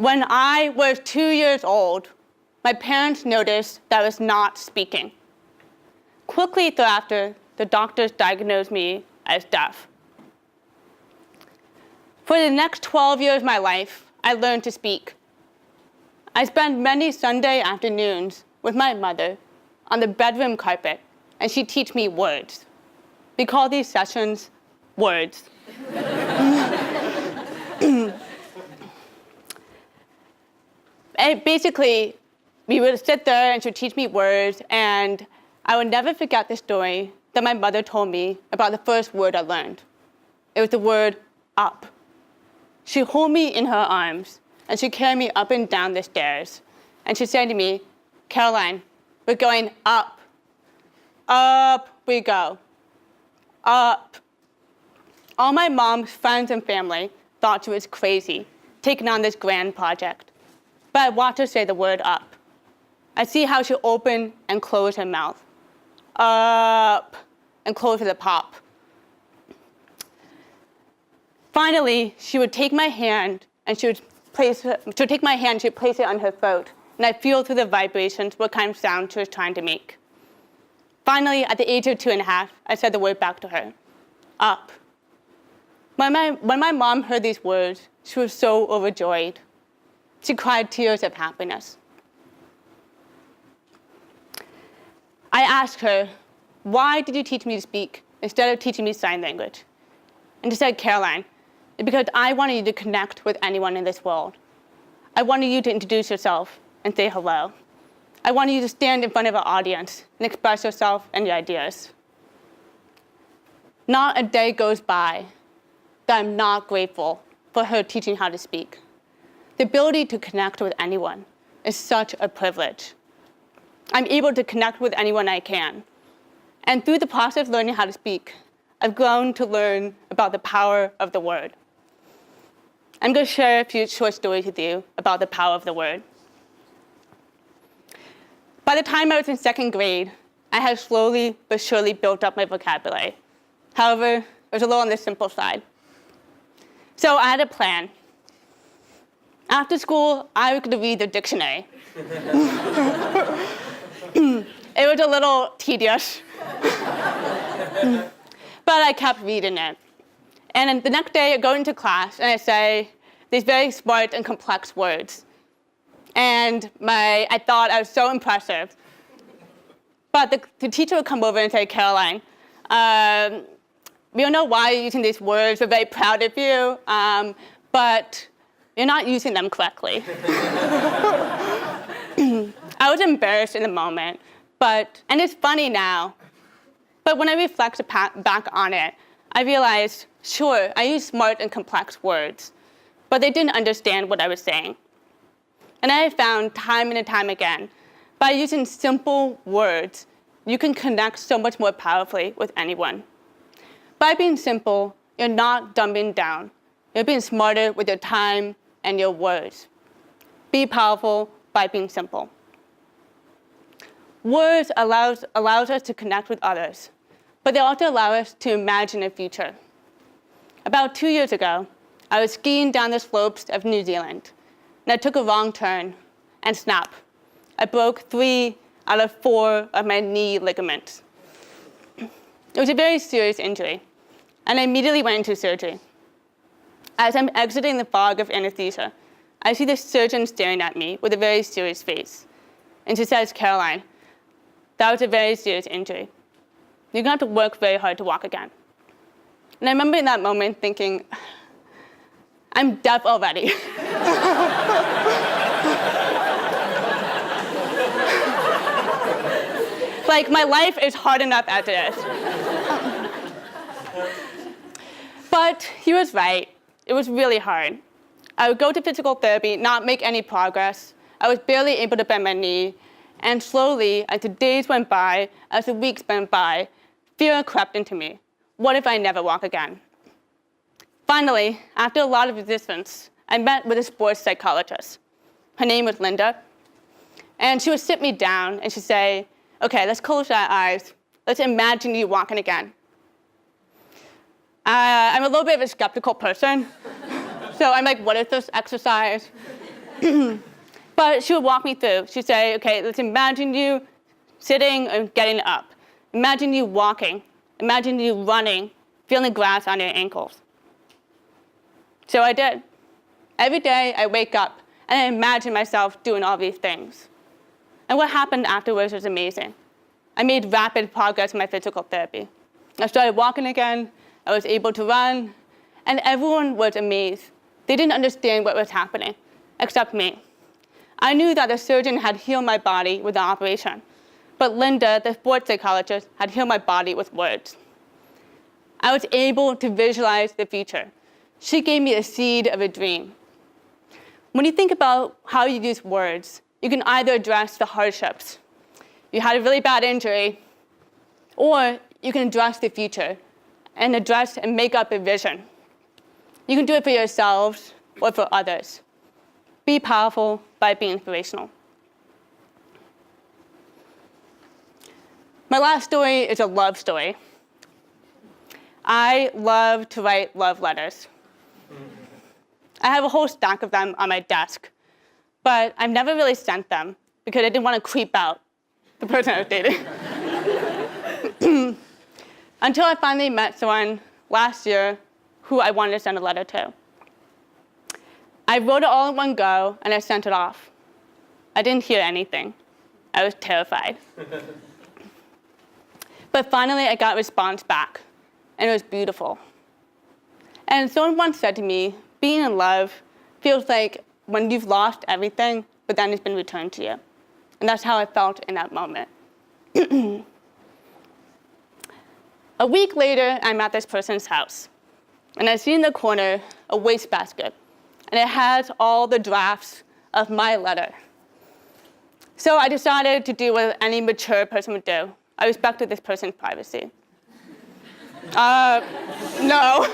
When I was 2 years old, my parents noticed that I was not speaking. Quickly thereafter, the doctors diagnosed me as deaf. For the next 12 years of my life, I learned to speak. I spent many Sunday afternoons with my mother on the bedroom carpet, and she'd teach me words. We call these sessions words. And basically, we would sit there and she would teach me words, and I would never forget the story that my mother told me about the first word I learned. It was the word up. She'd hold me in her arms, and she'd carry me up and down the stairs. And she'd say to me, Caroline, we're going up. Up we go. Up. All my mom's friends and family thought she was crazy, taking on this grand project. But I watched her say the word up. I see how she opened and closed her mouth. Up, and close with a pop. Finally, she would take my hand and she would place it on her throat, and I'd feel through the vibrations what kind of sound she was trying to make. Finally, at the age of 2.5, I said the word back to her, up. When my mom heard these words, she was so overjoyed. She cried tears of happiness. I asked her, why did you teach me to speak instead of teaching me sign language? And she said, Caroline, it's because I wanted you to connect with anyone in this world. I wanted you to introduce yourself and say hello. I wanted you to stand in front of an audience and express yourself and your ideas. Not a day goes by that I'm not grateful for her teaching how to speak. The ability to connect with anyone is such a privilege. I'm able to connect with anyone I can. And through the process of learning how to speak, I've grown to learn about the power of the word. I'm going to share a few short stories with you about the power of the word. By the time I was in 2nd grade, I had slowly but surely built up my vocabulary. However, it was a little on the simple side. So I had a plan. After school, I was going to read the dictionary. It was a little tedious, but I kept reading it. And then the next day, I go into class, and I say these very smart and complex words. And I thought I was so impressive. But the teacher would come over and say, Caroline, we don't know why you're using these words. We're very proud of you, but you're not using them correctly. I was embarrassed in the moment, and it's funny now. But when I reflect back on it, I realized, sure, I used smart and complex words, but they didn't understand what I was saying. And I have found time and time again, by using simple words, you can connect so much more powerfully with anyone. By being simple, you're not dumbing down. You're being smarter with your time and your words. Be powerful by being simple. Words allows us to connect with others, but they also allow us to imagine a future. About 2 years ago, I was skiing down the slopes of New Zealand, and I took a wrong turn and snap. I broke 3 out of 4 of my knee ligaments. It was a very serious injury, and I immediately went into surgery. As I'm exiting the fog of anesthesia, I see the surgeon staring at me with a very serious face. And she says, Caroline, that was a very serious injury. You're going to have to work very hard to walk again. And I remember in that moment thinking, I'm deaf already. Like, my life is hard enough as it is. But he was right. It was really hard. I would go to physical therapy, not make any progress. I was barely able to bend my knee. And slowly, as the days went by, as the weeks went by, fear crept into me. What if I never walk again? Finally, after a lot of resistance, I met with a sports psychologist. Her name was Linda. And she would sit me down and she'd say, okay, let's close our eyes. Let's imagine you walking again. I'm a little bit of a skeptical person. So I'm like, what is this exercise? But she would walk me through. She'd say, okay, let's imagine you sitting and getting up. Imagine you walking. Imagine you running, feeling grass on your ankles. So I did. Every day I wake up and I imagine myself doing all these things. And what happened afterwards was amazing. I made rapid progress in my physical therapy. I started walking again. I was able to run. And everyone was amazed. They didn't understand what was happening, except me. I knew that the surgeon had healed my body with the operation, but Linda, the sports psychologist, had healed my body with words. I was able to visualize the future. She gave me a seed of a dream. When you think about how you use words, you can either address the hardships. You had a really bad injury, or you can address the future and address and make up a vision. You can do it for yourselves or for others. Be powerful by being inspirational. My last story is a love story. I love to write love letters. I have a whole stack of them on my desk, but I've never really sent them because I didn't want to creep out the person I was dating. Until I finally met someone last year who I wanted to send a letter to. I wrote it all in one go, and I sent it off. I didn't hear anything. I was terrified. But finally, I got a response back, and it was beautiful. And someone once said to me, being in love feels like when you've lost everything, but then it's been returned to you. And that's how I felt in that moment. A week later, I'm at this person's house, and I see in the corner a wastebasket, and it has all the drafts of my letter. So I decided to do what any mature person would do. I respected this person's privacy. No.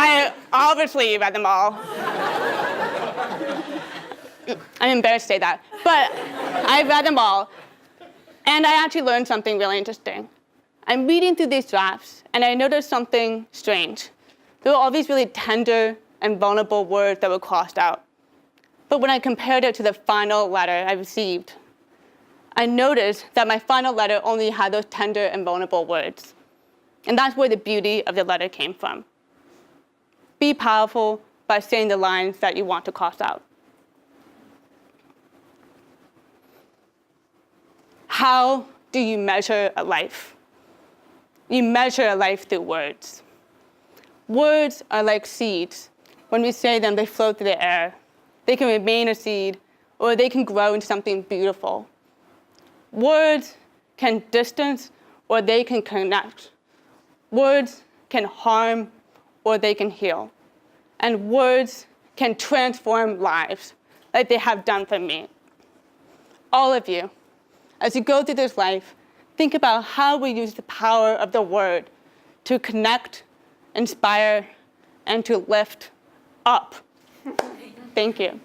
I obviously read them all. I'm embarrassed to say that, but I read them all. And I actually learned something really interesting. I'm reading through these drafts, and I noticed something strange. There were all these really tender and vulnerable words that were crossed out. But when I compared it to the final letter I received, I noticed that my final letter only had those tender and vulnerable words. And that's where the beauty of the letter came from. Be powerful by saying the lines that you want to cross out. How do you measure a life? You measure a life through words. Words are like seeds. When we say them, they float through the air. They can remain a seed, or they can grow into something beautiful. Words can distance, or they can connect. Words can harm, or they can heal. And words can transform lives, like they have done for me. All of you, as you go through this life, think about how we use the power of the word to connect, inspire, and to lift up. Thank you.